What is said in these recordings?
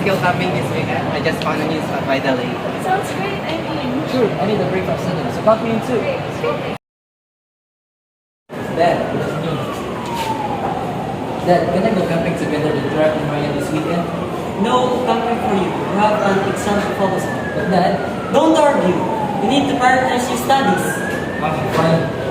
go camping this weekend? I just found a new spot by the lake. Sounds great, I'm in. Sure, I need a break from studying, so count me in too. Great. Dad, it's me. Dad, can I go camping together with Rap and Ryan this weekend? No camping for you. You have an exam to focus on. But Dad, Don't argue. You need to prioritize your studies. okay, fine.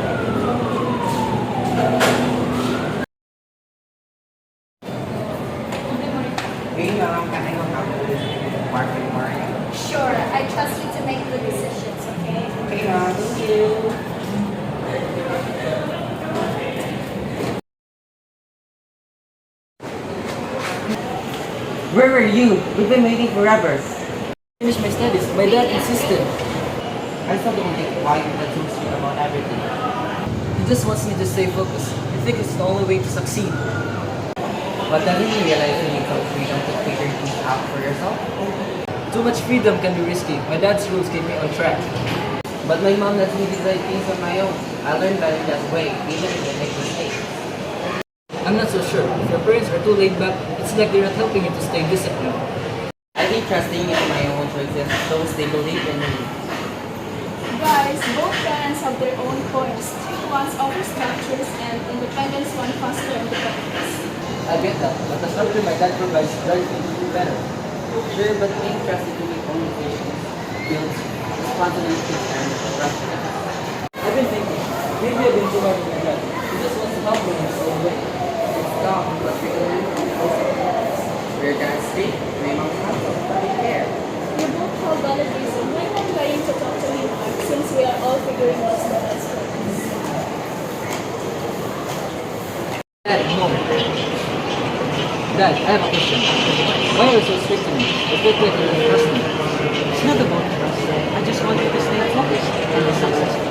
Hey, ma'am, can I go camping this weekend at Park and Maria? Sure, I trust you to make good decisions, okay? Okay, ma'am. Thank you. Where were you? We've been waiting forever. Finish my studies. My dad insisted. I still don't get why you let him speak about everything. He just wants me to stay focused. He thinks it's the only way to succeed. But doesn't he realize you need some freedom to figure things out for yourself? Too much freedom can be risky. My dad's rules keep me on track. But my mom lets me decide things on my own. I learned that in that way, even if I make mistakes. I'm not so sure. If your parents are too laid back, it's like they're not helping you to stay disciplined. I think trusting in my own choices shows they believe in me. Guys, both parents have their own points. Strict ones offer structures and independence one foster independence. I get that, but the structure my dad provides drives me to do better. Sure, but being trusted to make own decisions builds responsibility and trust. I've been thinking, maybe I've been too hard on my dad. He just wants to help me in his own way. It's dumb, but we can learn from consequences. We're gonna stay. My mom's not so very fair. You both have valid reason. Why not trying to talk to him since we are all figuring what's the best for us? Dad, no. Dad, I have a question. Why are you so strict to me? It feels like you don't trust me. It's not about trust. I just want you to stay focused and be successful.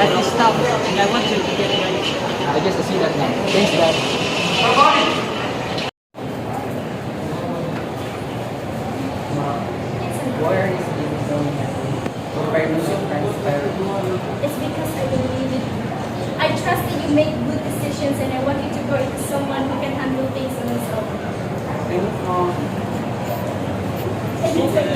Life is tough, and I want you to get ready. I guess I see that now. Thanks, Dad. Why are you speaking so intensely? Compared to your friends, It's because I believe it. I trust that you make good decisions and I want you to grow into someone who can handle things on his own. I don't know. I think that